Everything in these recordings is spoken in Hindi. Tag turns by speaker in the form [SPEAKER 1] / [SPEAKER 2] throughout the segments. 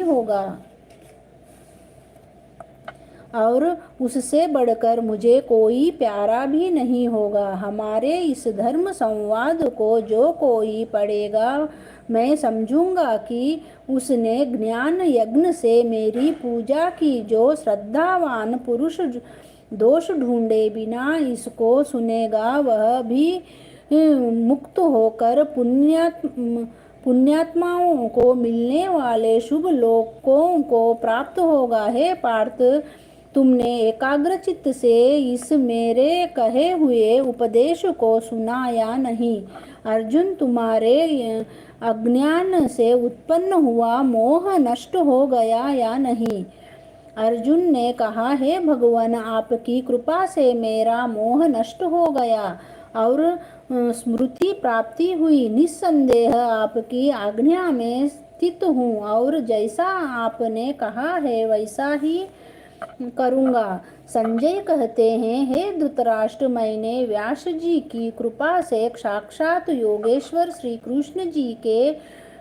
[SPEAKER 1] होगा और उससे बढ़कर मुझे कोई प्यारा भी नहीं होगा। हमारे इस धर्म संवाद को जो कोई पढ़ेगा, मैं समझूंगा कि उसने ज्ञान यज्ञ से मेरी पूजा की। जो श्रद्धावान पुरुष दोष ढूंढे बिना इसको सुनेगा, वह भी मुक्त होकर पुण्यात्माओं को मिलने वाले शुभ लोकों को प्राप्त होगा। हे पार्थ, तुमने एकाग्र चित्त से इस मेरे कहे हुए उपदेश को सुना या नहीं? अर्जुन, तुम्हारे अज्ञान से उत्पन्न हुआ मोह नष्ट हो गया या नहीं? अर्जुन ने कहा, हे भगवान, आपकी कृपा से मेरा मोह नष्ट हो गया और स्मृति प्राप्ति हुई। निस्संदेह आपकी आज्ञा में स्थित हूँ और जैसा आपने कहा है वैसा ही करूँगा। संजय कहते हैं, हे धृतराष्ट्र, मैंने व्यास जी की कृपा से साक्षात योगेश्वर श्री कृष्ण जी के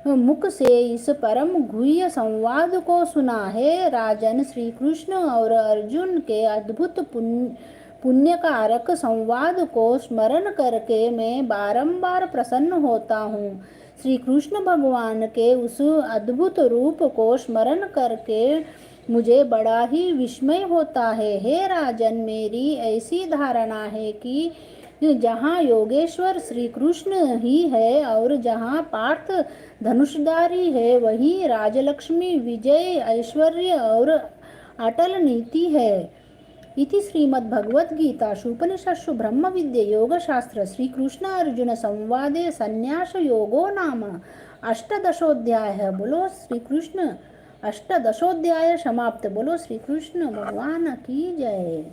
[SPEAKER 1] मुख से इस परम गुह्य संवाद को सुना है। राजन, श्री कृष्ण और अर्जुन के अद्भुत पुण्यकारक संवाद को स्मरण करके मैं बारंबार प्रसन्न होता हूँ। श्री कृष्ण भगवान के उस अद्भुत रूप को स्मरण करके मुझे बड़ा ही विस्मय होता है। हे राजन, मेरी ऐसी धारणा है कि जहाँ योगेश्वर श्री कृष्ण ही है और जहाँ पार्थ धनुषधारी है, वहीं राजलक्ष्मी, विजय, ऐश्वर्य और अटल नीति है। इति श्रीमद्भगवद्गीतासु उपनिषत्सु ब्रह्मविद्ये योगशास्त्र श्रीकृष्ण अर्जुन संवादे संन्यास योगो नाम अष्टादशोऽध्यायः। बोलो श्री कृष्ण, अष्टादशोऽध्याय समाप्त। बोलो श्री कृष्ण भगवान की जय।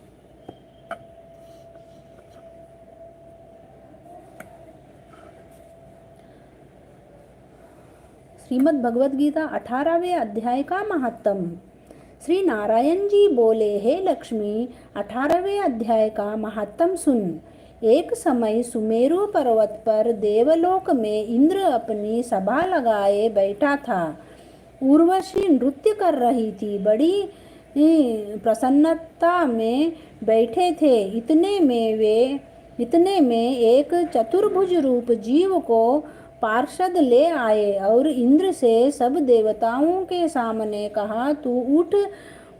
[SPEAKER 1] श्रीमद् भगवद गीता 18वें अध्याय का महात्म्य। श्री नारायण जी बोले, हे लक्ष्मी, 18वें अध्याय का महात्म्य सुन। एक समय सुमेरु पर्वत पर देवलोक में इंद्र अपनी सभा लगाए बैठा था। उर्वशी नृत्य कर रही थी। बड़ी प्रसन्नता में बैठे थे। इतने में एक चतुर्भुज रूप जीव को पार्षद ले आए और इंद्र से सब देवताओं के सामने कहा, तू उठ,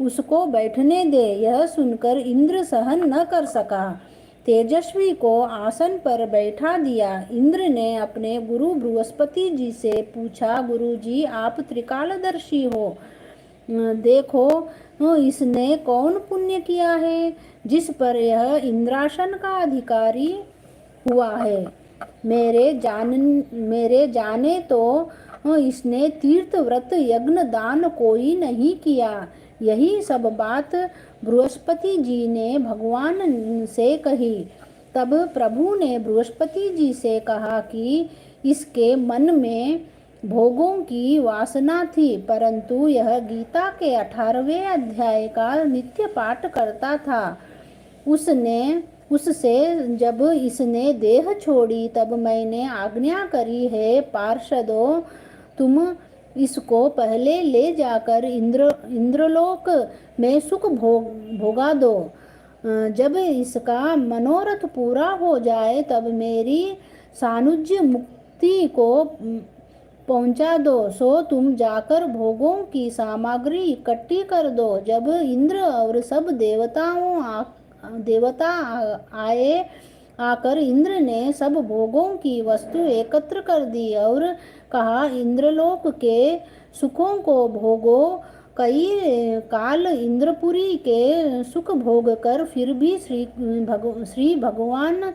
[SPEAKER 1] उसको बैठने दे। यह सुनकर इंद्र सहन न कर सका, तेजस्वी को आसन पर बैठा दिया। इंद्र ने अपने गुरु बृहस्पति जी से पूछा, गुरु जी, आप त्रिकालदर्शी हो, देखो इसने कौन पुण्य किया है जिस पर यह इंद्रासन का अधिकारी हुआ है। मेरे जाने तो इसने तीर्थ व्रत यज्ञ दान कोई नहीं किया। यही सब बात बृहस्पति जी ने भगवान से कही। तब प्रभु ने बृहस्पति जी से कहा कि इसके मन में भोगों की वासना थी, परंतु यह गीता के 18वें अध्याय का नित्य पाठ करता था। उससे जब इसने देह छोड़ी तब मैंने आज्ञा करी है, पार्षदों, तुम इसको पहले ले जाकर इंद्रलोक में सुख भोगा दो। जब इसका मनोरथ पूरा हो जाए तब मेरी सानुज्य मुक्ति को पहुंचा दो। सो तुम जाकर भोगों की सामग्री इकट्ठी कर दो। जब इंद्र और सब देवता आकर इंद्र ने सब भोगों की वस्तु एकत्र कर दी और कहा, इंद्रलोक के सुखों को भोगो। कई काल इंद्रपुरी के सुख भोग कर फिर भी श्री भगवान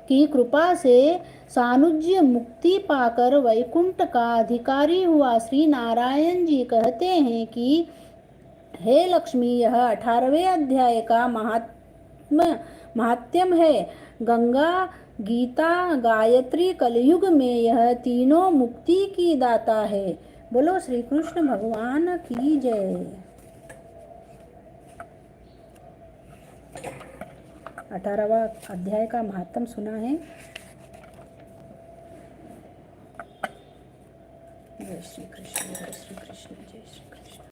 [SPEAKER 1] की कृपा से सानुज्य मुक्ति पाकर वैकुंठ का अधिकारी हुआ। श्री नारायण जी कहते हैं कि हे लक्ष्मी, यह 18वें अध्याय का महात्म्य है। गंगा, गीता, गायत्री, कलयुग में यह तीनों मुक्ति की दाता है। बोलो श्री कृष्ण भगवान की जय। 18वां अध्याय का महात्म्य सुना है। जय श्री कृष्ण, जय श्री कृष्ण, जय श्री कृष्ण।